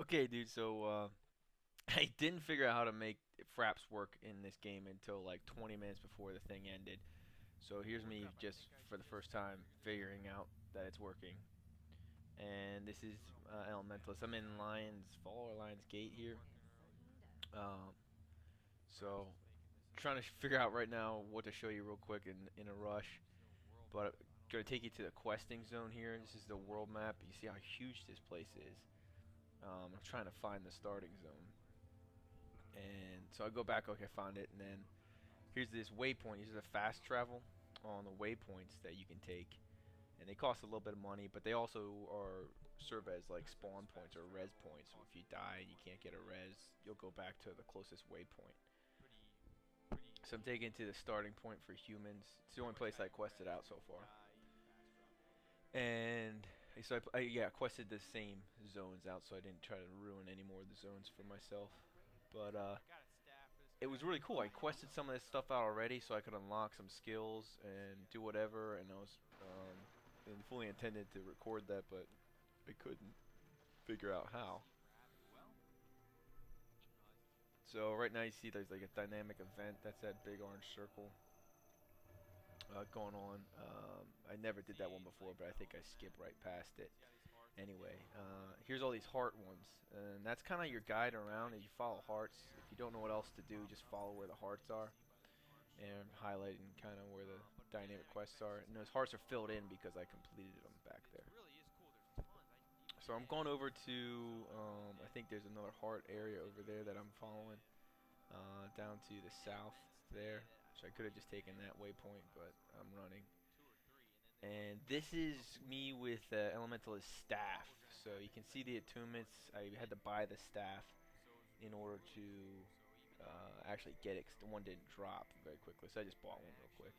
Okay, dude, so I didn't figure out how to make fraps work in this game until like 20 minutes before the thing ended. So here's me just for the first time figuring out that it's working. And this is Elementalist. I'm in Lion's Fall or Lion's Gate here. Um, so trying to figure out right now what to show you real quick in a rush. But I'm gonna take you to the questing zone here. This is the world map. You see how huge this place is. I'm trying to find the starting zone. And so I go back, okay, I found it, and then here's this waypoint. These are the fast travel on the waypoints that you can take, and they cost a little bit of money, but they also are serve as like spawn points or res points. So if you die and you can't get a res, you'll go back to the closest waypoint. So I'm taking to the starting point for humans. It's the only place I quested out so far. And so yeah, quested the same zones out, so I didn't try to ruin any more of the zones for myself. But it was really cool. I quested some of this stuff out already, so I could unlock some skills and do whatever. And I was and fully intended to record that, but I couldn't figure out how. So right now you see there's like a dynamic event. That's that big orange circle going on. I never did that one before, but I think I skipped right past it. Anyway, here's all these heart ones, and that's kind of your guide around. As you follow hearts, if you don't know what else to do, just follow where the hearts are, and highlighting kind of where the dynamic quests are. And those hearts are filled in because I completed them back there. So I'm going over to, I think there's another heart area over there that I'm following, down to the south there. So I could have just taken that waypoint, but I'm running. And this is me with Elementalist staff. So you can see the attunements. I had to buy the staff in order to actually get it, 'cause the one didn't drop very quickly. So I just bought one real quick.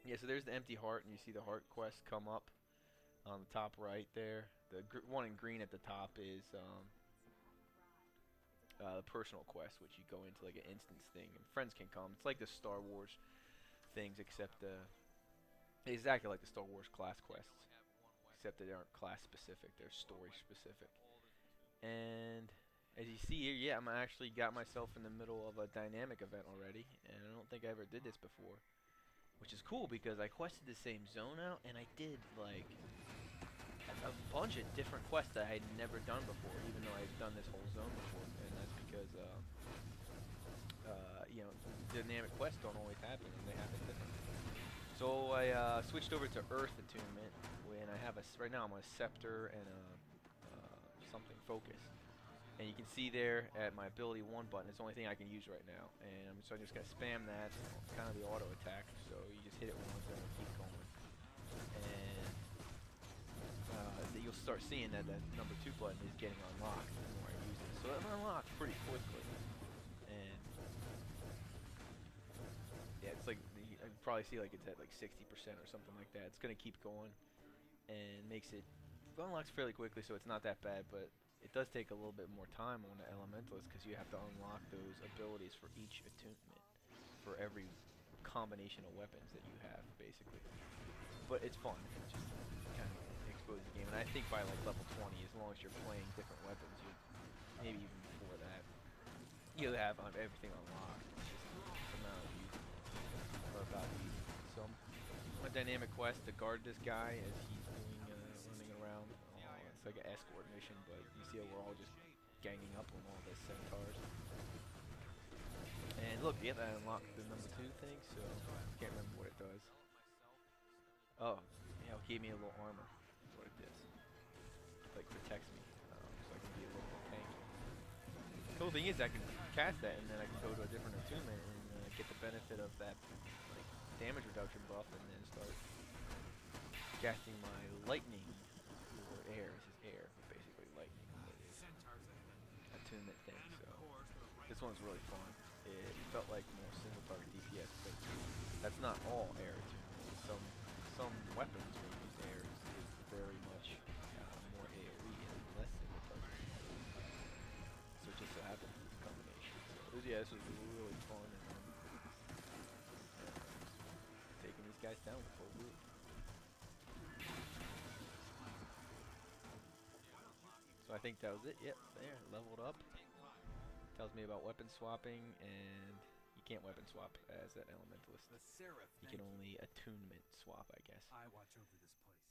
Yeah, so there's the empty heart, and you see the heart quest come up on the top right there. The one in green at the top is the personal quest, which you go into like an instance thing, and friends can come. It's like the Star Wars things, except exactly like the Star Wars class quests, except that they aren't class specific; they're story specific. And as you see here, yeah, I'm actually got myself in the middle of a dynamic event already, and I don't think I ever did this before, which is cool because I quested the same zone out, and I did like a bunch of different quests that I had never done before, even though I've done this whole zone before, and that's because you know, dynamic quests don't always happen, and they happen differently. So I switched over to Earth Attunement, when I have right now I'm a Scepter and a something Focus. And you can see there at my ability 1 button, it's the only thing I can use right now. And so I'm just going to spam that, kind of the auto attack. So you just hit it once and it'll keep going. And you'll start seeing that that number 2 button is getting unlocked the more I use it. So it unlocks pretty quickly. And yeah, it's like, you probably see like it's at like 60% or something like that. It's going to keep going and makes it unlocks fairly quickly, so it's not that bad, but it does take a little bit more time on the Elementalist because you have to unlock those abilities for each attunement for every combination of weapons that you have, basically. But it's fun. It just kind of exposes the game, and I think by like level 20, as long as you're playing different weapons, you maybe even before that, you have everything unlocked. It's just a matter of using it, or about using it. So I'm on a dynamic quest to guard this guy as he's doing running around. It's like an escort mission, but you see how we're all just ganging up on all the centaurs. And look, yeah, that unlocked the number 2 thing, so I can't remember what it does. Oh, yeah, it gave me a little armor. That's what it does. It, like, protects me, so I can be a little more tanky. The cool thing is I can cast that, and then I can go to a different attunement and get the benefit of that like damage reduction buff, and then start casting my lightning, or air. This is air, but basically lightning. But it's attunement thing. So this one's really fun. It felt like more single target DPS, but that's not all air attunement. Some weapons will use air is very much more AOE and less single target. So it just so happens it's a combination. So yeah, this was really fun, and taking these guys down with full loot. So I I think that was it. Yep, there, leveled up. Tells me about weapon swapping, and you can't weapon swap as an elementalist. You can only attunement swap, I guess.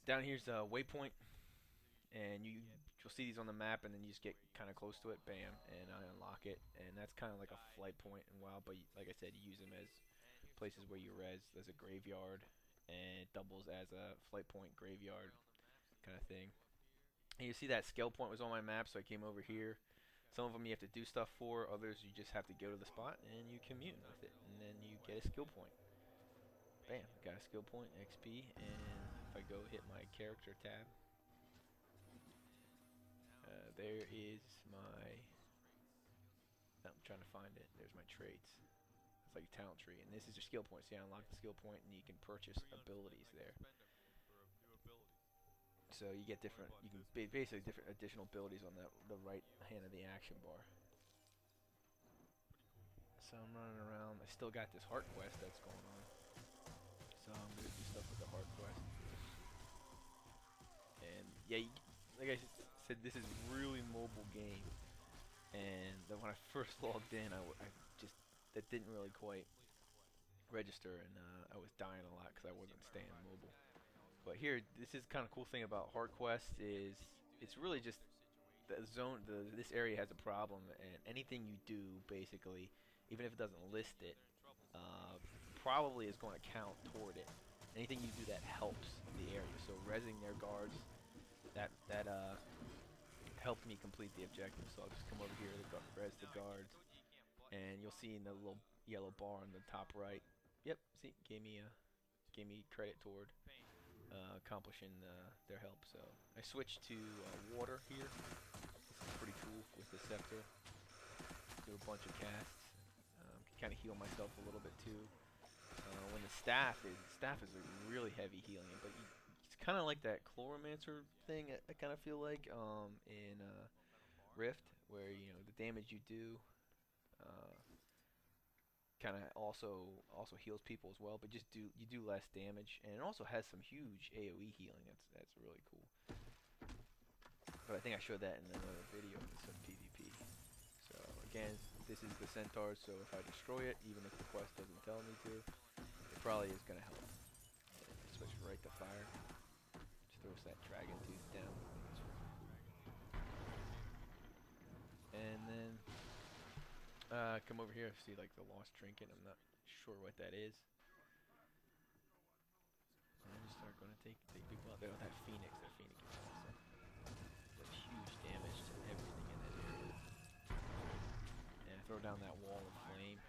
Down here's a waypoint, and you'll see these on the map, and then you just get kind of close to it, bam, and I unlock it, and that's kind of like a flight point in WoW, but like I said, you use them as places where you res. There's a graveyard, and it doubles as a flight point graveyard kind of thing. And you see that skill point was on my map, so I came over here. Some of them you have to do stuff for, others you just have to go to the spot and you commune with it, and then you get a skill point. Bam, got a skill point, XP, and if I go hit my character tab, there is my, I'm trying to find it, there's my traits. It's like a talent tree, and this is your skill point. See, I unlock the skill point, and you can purchase abilities there. So you get different, you can basically different additional abilities on the right hand of the action bar. So I'm running around. I still got this heart quest that's going on. So I'm gonna do stuff with the heart quest. And yeah, like I said, this is a really mobile game. And then when I first logged in, I just that didn't really quite register, and I was dying a lot because I wasn't staying mobile. But here, this is kind of cool thing about Heart Quest is it's really just the zone. This area has a problem, and anything you do, basically, even if it doesn't list it, probably is going to count toward it. Anything you do that helps the area. So rezzing their guards, that helped me complete the objective. So I'll just come over here to res the guards, and you'll see in the little yellow bar on the top right. Yep, see, gave me credit toward accomplishing their help. So I switched to water here. This is pretty cool with the scepter. Do a bunch of casts. Kind of heal myself a little bit too. When the staff is a really heavy healing, but it's kind of like that Chloromancer thing. I kind of feel like in Rift, where the damage you do kind of also heals people as well, but you do less damage, and it also has some huge AoE healing. That's really cool. But I think I showed that in another video in some PvP. So again, this is the centaur, so if I destroy it, even if the quest doesn't tell me to, it probably is gonna help. Switch right to fire. Just throws that dragon tooth down. And then come over here, see like the lost trinket. I'm not sure what that is. And just start going to take people out there with that phoenix. That phoenix is awesome. Does huge damage to everything in that area. And I throw down that wall of flame,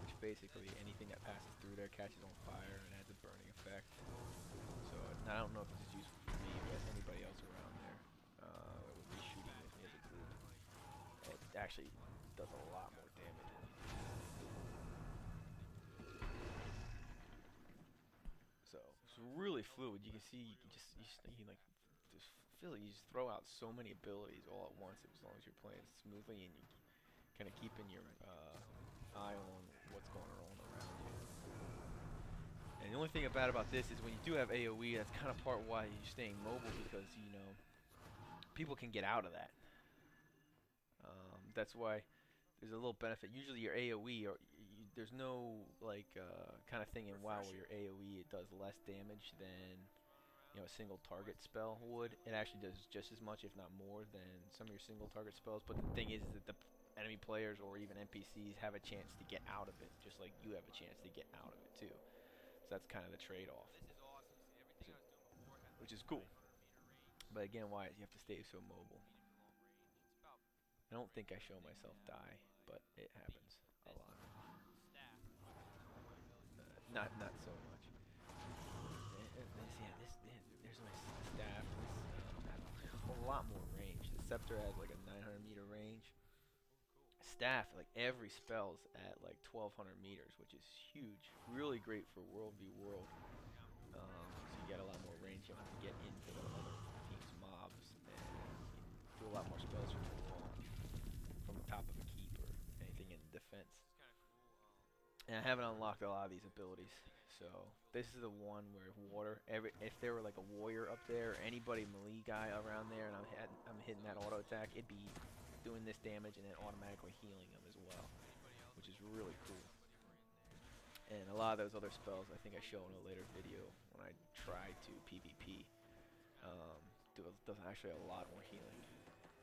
which basically anything that passes through there catches on fire and adds a burning effect. So I don't know if this is useful for me, but anybody else around there that would be shooting with me as a group. It actually does a lot more damage. So it's really fluid. You can see, you can just like just feel like you just throw out so many abilities all at once as long as you're playing smoothly and you kind of keeping your eye on what's going on around you. And the only thing bad about this is when you do have AoE, that's kind of part why you're staying mobile, because people can get out of that. That's why there's a little benefit. Usually your AoE, there's no like kind of thing in WoW where your AoE it does less damage than a single target spell would. It actually does just as much, if not more, than some of your single target spells. But the thing is that the enemy players or even NPCs have a chance to get out of it, just like you have a chance to get out of it too. So that's kind of the trade-off, which is cool. But again, why you have to stay so mobile. I don't think I show myself die, but it happens a lot. Not so much. There's my staff. This has a lot more range. The scepter has like a 900-meter range. Staff, like every spell's at like 1,200 meters, which is huge. Really great for World v World. So you get a lot more range. You don't have to get into the other team's mobs, and you do a lot more spells from the top of a keep or anything in defense. And I haven't unlocked a lot of these abilities. So this is the one where water. If there were like a warrior up there, or anybody melee guy around there, and I'm hitting that auto attack, it'd be doing this damage and then automatically healing them as well, which is really cool. And a lot of those other spells, I think I show in a later video when I try to PvP, does actually a lot more healing.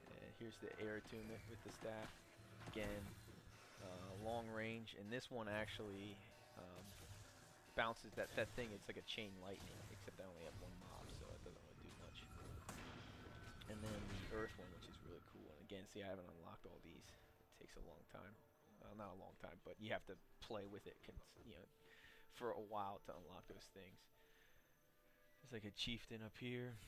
And here's the air attunement with the staff. Again, long range, and this one actually bounces that thing. It's like a chain lightning, except I only have one mob, so it doesn't really do much. And then the earth one, which is really cool. And again, see, I haven't unlocked all these. It takes a long time. Well, not a long time, but you have to play with it, for a while to unlock those things. There's like a chieftain up here.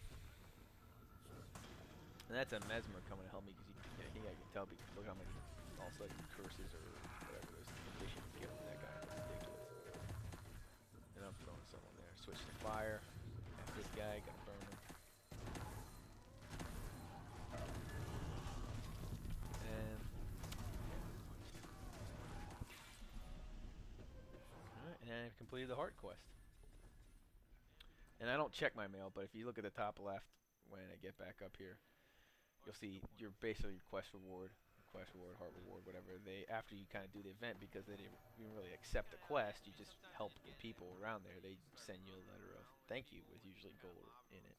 And that's a mesmer coming to help me, because I think I can tell because look how many all sudden curses or whatever those conditions get over that guy. That's ridiculous. And I'm throwing someone there. Switch to fire. Got this guy, gotta burn him. And alright, and I've completed the heart quest. And I don't check my mail, but if you look at the top left when I get back up here, you'll see your basically your quest reward, heart reward, whatever. They after you kind of do the event, because they didn't even really accept the quest, you just help the people around there. They send you a letter of thank you with usually gold in it.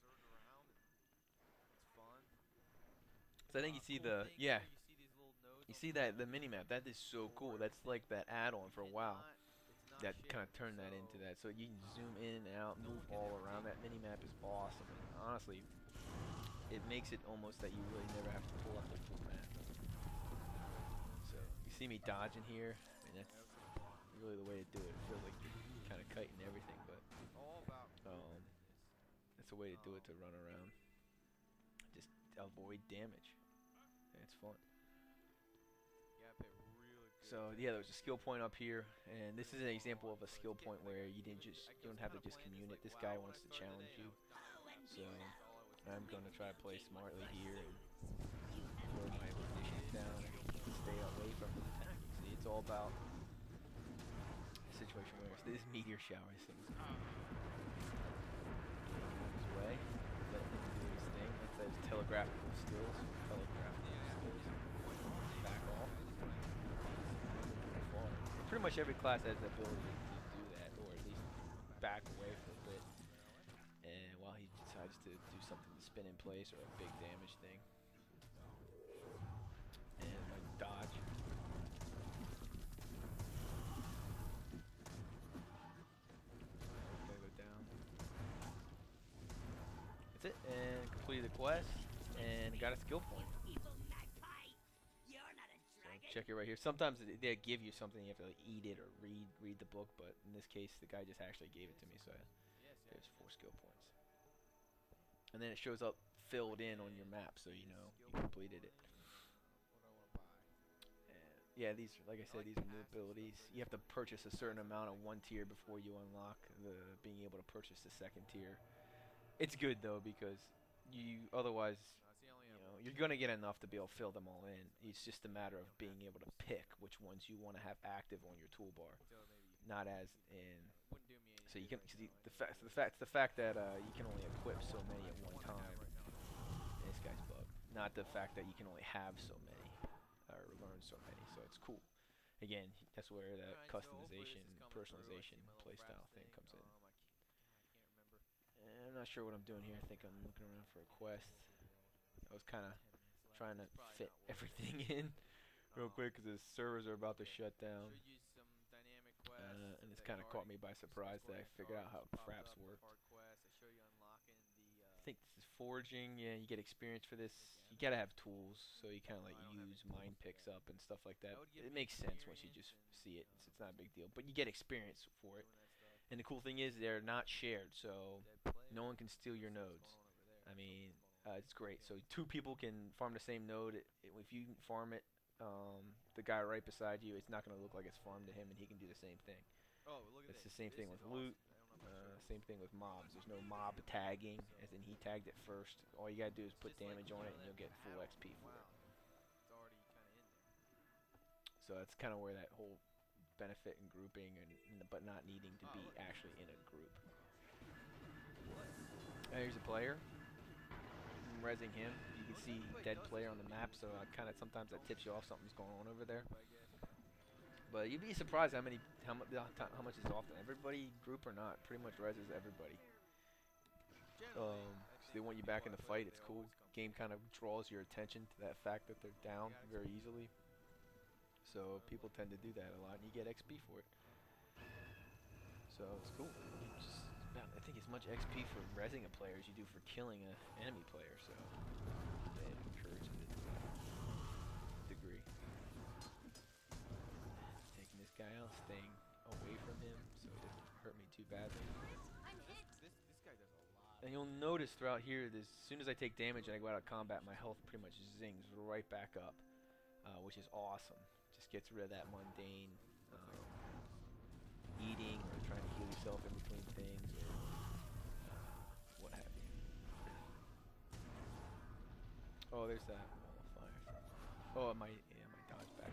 So I think you see you see that the mini map. That is so cool. That's like that add-on for a while. That kind of turned that into that. So you can zoom in and out, move all around. That mini map is awesome. And honestly, it makes it almost that you really never have to pull up the full map. So you see me dodging here. I mean, that's really the way to do it. It feels like you're kind of kiting everything, but that's a way to do it, to run around, just avoid damage. And it's fun. So yeah, there's a skill point up here, and this is an example of a skill point where you don't have to just commune it. This guy wants to challenge you, so I'm gonna try to play smartly here and throw my conditions down and stay away from his attacking. See, it's all about a situation where this meteor shower thing's his way, let him do his thing. That's those telegraphical skills. Back off. Pretty much every class has the ability to do that, or at least back away for a bit, and while he decides to do something to spin in place or a big damage thing. And my dodge. Gotta go down. That's it, and completed the quest, and got a skill point. Check it right here. Sometimes they give you something, you have to like eat it or read the book, but in this case the guy just actually gave it to me, so there's 4 skill points. And then it shows up filled in on your map, so you know you completed it. And yeah, these, like I said, these are new abilities. You have to purchase a certain amount of one tier before you unlock being able to purchase the second tier. It's good though, because you otherwise you're going to get enough to be able to fill them all in. It's just a matter of being able to pick which ones you want to have active on your toolbar. Not as in, so you can see the fact that you can only equip so many at one time. And this guy's bugged. Not the fact that you can only have so many or learn so many. So it's cool. Again, that's where that customization, personalization, playstyle thing comes in. And I'm not sure what I'm doing here. I think I'm looking around for a quest. I was kind of trying to fit everything in real quick because the servers are about to shut down. And it's kind of caught me by surprise that I figured out how fraps work. I think this is forging. Yeah, you get experience for this. You gotta have tools, so you kind of like use mind picks up and stuff like that. It makes sense once you just see it. It's not a big deal, but you get experience for it. And the cool thing is they're not shared, so no one can steal your nodes. I mean, it's great. So 2 people can farm the same node. If you farm it, the guy right beside you, it's not going to look like it's farmed to him, and he can do the same thing. It's the same thing with loot. Same thing with mobs. There's no mob tagging, as in he tagged it first. All you got to do is put damage on it, and you'll get full XP for it. So that's kind of where that whole benefit in grouping but not needing to be actually in a group. And here's a player. I'm rezzing him. You can see dead player on the map, so kind of sometimes that tips you off something's going on over there. But you'd be surprised how much is often. Everybody, group or not, pretty much rezzes everybody. So they want you back in the fight. It's cool. Game kind of draws your attention to that fact that they're down very easily. So people tend to do that a lot, and you get XP for it. So it's cool. I think as much XP for rezzing a player as you do for killing an enemy player. So it encourages it to that degree. Taking this guy out, staying away from him so it doesn't hurt me too badly. This guy does a lot. And you'll notice throughout here, as soon as I take damage and I go out of combat, my health pretty much zings right back up, which is awesome. Just gets rid of that mundane eating or trying to heal yourself in between things or what have you. Oh, there's that wall of fire. Oh, my dodge back.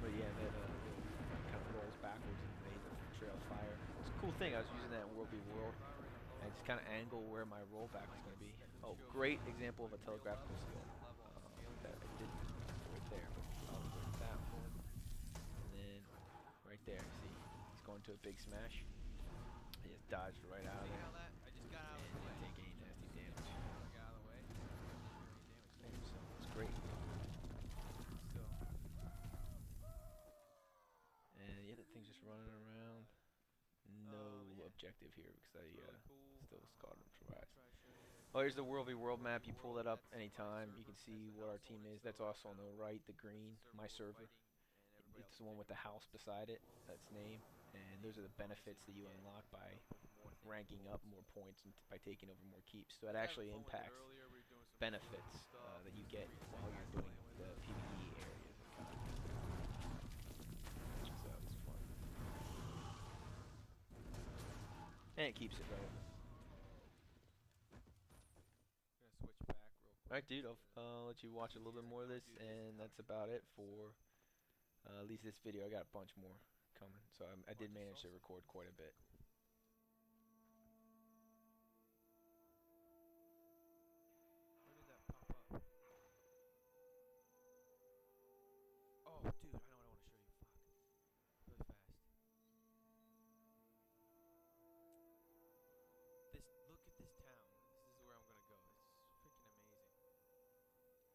But yeah, that kind of rolls backwards and lays a trail of fire. It's a cool thing. I was using that in World v. World. I just kind of angle where my rollback was going to be. Oh, great example of a telegraphical skill. That I did right there. But I'll avoid that one. And then right there, see, he's going to a big smash. I just dodged right out of there. I just got out of the way. Take any nasty damage. I got out of the way. So it's great. So. And the other thing's just running around. No objective here because I still scarred him twice. Oh, here's the World v. World map. You pull that up anytime. You can see what our team is. That's also on the right, the green, my server. It's the one with the house beside it. That's name. And those are the benefits that you unlock by ranking up more points and by taking over more keeps. So it actually impacts benefits that you get while you're doing the PvE areas. So it's fun. And it keeps it relevant. Switch back real quick. Alright, dude, I'll let you watch a little bit more of this, and that's about it for at least this video. I got a bunch more coming, so I did manage to record quite a bit. Where did that pop up? Oh, dude, I know what I want to show you. Fuck. Really fast. Look at this town. This is where I'm gonna go. It's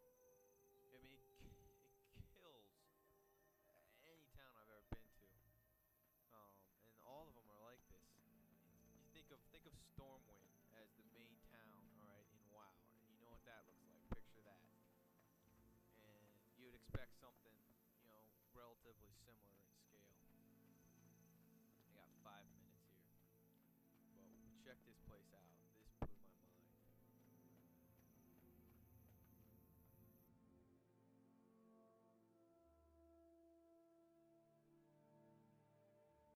freaking amazing. I mean, it kills any town I've ever been to. And all of them are like this. You think of Stormwind as the main town, all right, in WoW, and you know what that looks like. Picture that, and you'd expect something, relatively similar in scale. I got 5